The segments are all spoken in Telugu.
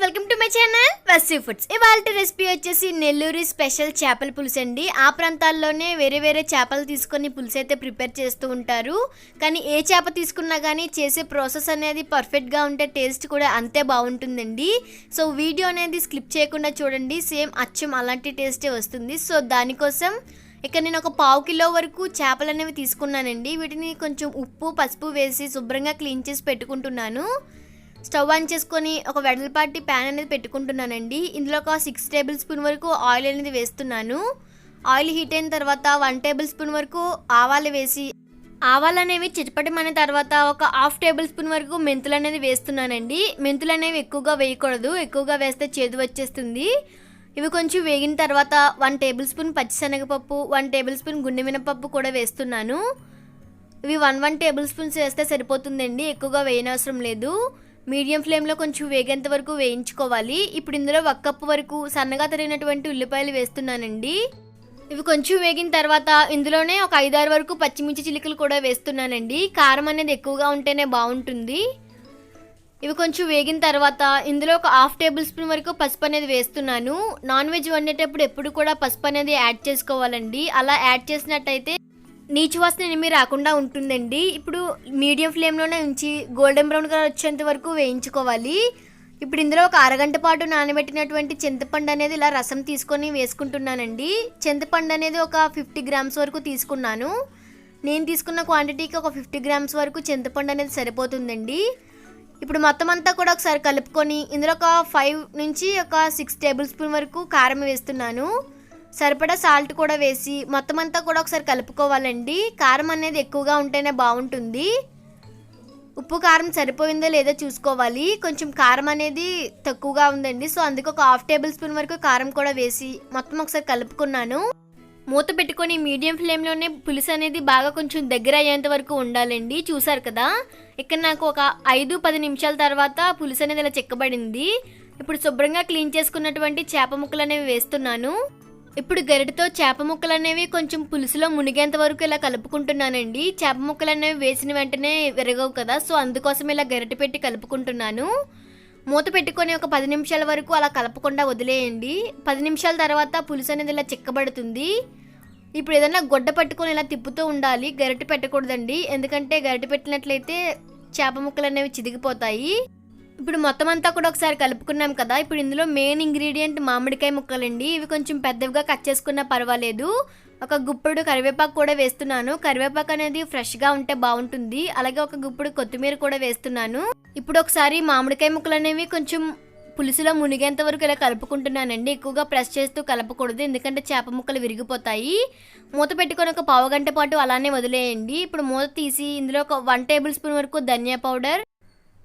Welcome to my channel Vasu foods. ఇవాళ రెసిపీ వచ్చేసి నెల్లూరు స్పెషల్ చేపల పులుసు అండి. ఆ ప్రాంతాల్లోనే వేరే చేపలు తీసుకొని పులుసు అయితే ప్రిపేర్ చేస్తూ ఉంటారు. కానీ ఏ చేప తీసుకున్నా కానీ చేసే ప్రాసెస్ అనేది పర్ఫెక్ట్గా ఉంటే టేస్ట్ కూడా అంతే బాగుంటుందండి. సో వీడియో అనేది స్కిప్ చేయకుండా చూడండి, సేమ్ అచ్చం అలాంటి టేస్టే వస్తుంది. సో దానికోసం ఇక్కడ నేను ఒక 1/2 కిలో వరకు చేపలు అనేవి తీసుకున్నానండి. వీటిని కొంచెం ఉప్పు పసుపు వేసి శుభ్రంగా క్లీన్ చేసి పెట్టుకుంటున్నాను. స్టవ్ ఆన్ చేసుకొని ఒక వెడల్పాటి ప్యాన్ అనేది పెట్టుకుంటున్నానండి. ఇందులో ఒక 6 టేబుల్ స్పూన్ వరకు ఆయిల్ అనేది వేస్తున్నాను. ఆయిల్ హీట్ అయిన తర్వాత 1 టేబుల్ స్పూన్ వరకు ఆవాలు వేసి ఆవాలు అనేవి చిటపటమనే తర్వాత ఒక 1/2 టేబుల్ స్పూన్ వరకు మెంతులు అనేది వేస్తున్నానండి. మెంతులు అనేవి ఎక్కువగా వేయకూడదు, ఎక్కువగా వేస్తే చేదు వచ్చేస్తుంది. ఇవి కొంచెం వేగిన తర్వాత 1 టేబుల్ స్పూన్ పచ్చిశనగపప్పు, 1 టేబుల్ స్పూన్ గుండె మినపప్పు కూడా వేస్తున్నాను. ఇవి 1 టేబుల్ స్పూన్స్ వేస్తే సరిపోతుందండి, ఎక్కువగా వేయనవసరం లేదు. మీడియం ఫ్లేమ్లో కొంచెం వేగేంత వరకు వేయించుకోవాలి. ఇప్పుడు ఇందులో 1 కప్పు వరకు సన్నగా తరిగినటువంటి ఉల్లిపాయలు వేస్తున్నానండి. ఇవి కొంచెం వేగిన తర్వాత ఇందులోనే ఒక 5-6 వరకు పచ్చిమిర్చి చిలుకలు కూడా వేస్తున్నానండి. కారం అనేది ఎక్కువగా ఉంటేనే బాగుంటుంది. ఇవి కొంచెం వేగిన తర్వాత ఇందులో ఒక 1/2 టేబుల్ స్పూన్ వరకు పసుపు అనేది వేస్తున్నాను. నాన్ వెజ్ వండేటప్పుడు ఎప్పుడు కూడా పసుపు అనేది యాడ్ చేసుకోవాలండి. అలా యాడ్ చేసినట్టయితే నీచు వాసన ఏమీ రాకుండా ఉంటుందండి. ఇప్పుడు మీడియం ఫ్లేమ్లోనే ఉంచి గోల్డెన్ బ్రౌన్ కలర్ వచ్చేంత వరకు వేయించుకోవాలి. ఇప్పుడు ఇందులో ఒక అరగంట పాటు నానబెట్టినటువంటి చింతపండు అనేది ఇలా రసం తీసుకొని వేసుకుంటున్నానండి. చింతపండు అనేది ఒక 50 గ్రామ్స్ వరకు తీసుకున్నాను. నేను తీసుకున్న క్వాంటిటీకి ఒక 50 గ్రామ్స్ వరకు చింతపండు అనేది సరిపోతుందండి. ఇప్పుడు మొత్తం అంతా కూడా ఒకసారి కలుపుకొని ఇందులో ఒక 5 నుంచి ఒక 6 టేబుల్ స్పూన్ వరకు కారం వేస్తున్నాను. సరిపడా సాల్ట్ కూడా వేసి మొత్తం అంతా కూడా ఒకసారి కలుపుకోవాలండి. కారం అనేది ఎక్కువగా ఉంటేనే బాగుంటుంది. ఉప్పు కారం సరిపోయిందో లేదో చూసుకోవాలి. కొంచెం కారం అనేది తక్కువగా ఉందండి, సో అందుకే ఒక 1/2 టేబుల్ స్పూన్ వరకు కారం కూడా వేసి మొత్తం ఒకసారి కలుపుకున్నాను. మూత పెట్టుకొని మీడియం ఫ్లేమ్లోనే పులుసు అనేది బాగా కొంచెం దగ్గర అయ్యేంత వరకు ఉండాలండి. చూసారు కదా, ఇక్కడ నాకు ఒక 5-10 నిమిషాల తర్వాత పులుసు అనేది ఇలా చిక్కబడింది. ఇప్పుడు శుభ్రంగా క్లీన్ చేసుకున్నటువంటి చేప ముక్కలు అనేవి వేస్తున్నాను. ఇప్పుడు గరిటతో చేప ముక్కలు అనేవి కొంచెం పులుసులో మునిగేంత వరకు ఇలా కలుపుకుంటున్నానండి. చేప ముక్కలు అనేవి వేసిన వెంటనే విరగవు కదా, సో అందుకోసం ఇలా గరిటె పెట్టి కలుపుకుంటున్నాను. మూత పెట్టుకొని ఒక 10 నిమిషాల వరకు అలా కలపకుండా వదిలేయండి. 10 నిమిషాల తర్వాత పులుసు అనేది ఇలా చిక్కబడుతుంది. ఇప్పుడు ఏదైనా గొడ్డ పట్టుకొని ఇలా తిప్పుతూ ఉండాలి, గరిటె పెట్టకూడదండి. ఎందుకంటే గరిటె పెట్టినట్లయితే చేప ముక్కలు అనేవి చిదిగిపోతాయి. ఇప్పుడు మొత్తం అంతా కూడా ఒకసారి కలుపుకున్నాం కదా. ఇప్పుడు ఇందులో మెయిన్ ఇంగ్రీడియంట్ మామిడికాయ ముక్కలండి. ఇవి కొంచెం పెద్దవిగా కట్ చేసుకున్నా పర్వాలేదు. ఒక గుప్పుడు కరివేపాకు కూడా వేస్తున్నాను. కరివేపాకు అనేది ఫ్రెష్గా ఉంటే బాగుంటుంది. అలాగే ఒక గుప్పుడు కొత్తిమీర కూడా వేస్తున్నాను. ఇప్పుడు ఒకసారి మామిడికాయ ముక్కలు అనేవి కొంచెం పులుసులో మునిగేంత వరకు ఇలా కలుపుకుంటున్నానండి. ఎక్కువగా ప్రెస్ చేస్తూ కలపకూడదు, ఎందుకంటే చేప ముక్కలు విరిగిపోతాయి. మూత పెట్టుకొని ఒక 1/2 గంట పాటు అలానే వదిలేయండి. ఇప్పుడు మూత తీసి ఇందులో ఒక 1 టేబుల్ స్పూన్ వరకు ధనియా పౌడర్,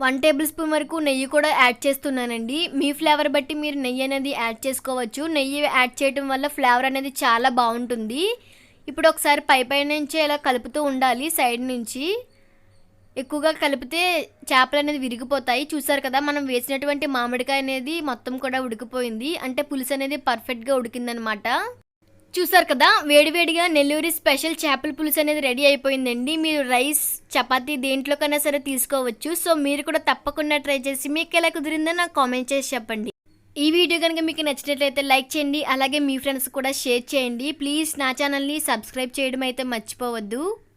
1 టేబుల్ స్పూన్ వరకు నెయ్యి కూడా యాడ్ చేస్తున్నానండి. మీ ఫ్లేవర్ బట్టి మీరు నెయ్యి అనేది యాడ్ చేసుకోవచ్చు. నెయ్యి యాడ్ చేయడం వల్ల ఫ్లేవర్ అనేది చాలా బాగుంటుంది. ఇప్పుడు ఒకసారి పై నుంచి ఇలా కలుపుతూ ఉండాలి. సైడ్ నుంచి ఎక్కువగా కలిపితే చేపలు అనేది విరిగిపోతాయి. చూసారు కదా, మనం వేసినటువంటి మామిడికాయ అనేది మొత్తం కూడా ఉడికిపోయింది. అంటే పులుసు అనేది పర్ఫెక్ట్గా ఉడికిందనమాట. చూసారు కదా, వేడివేడిగా నెల్లూరు స్పెషల్ చేపల పులుసు అనేది రెడీ అయిపోయిందండి. మీరు రైస్ చపాతీ దేంట్లోకైనా సరే తీసుకోవచ్చు. సో మీరు కూడా తప్పకుండా ట్రై చేసి మీకు ఎలా కుదిరిందో నాకు కామెంట్ చేసి చెప్పండి. ఈ వీడియో కనుక మీకు నచ్చినట్లయితే లైక్ చేయండి, అలాగే మీ ఫ్రెండ్స్ కూడా షేర్ చేయండి. ప్లీజ్ నా ఛానల్ని సబ్స్క్రైబ్ చేయడం అయితే మర్చిపోవద్దు.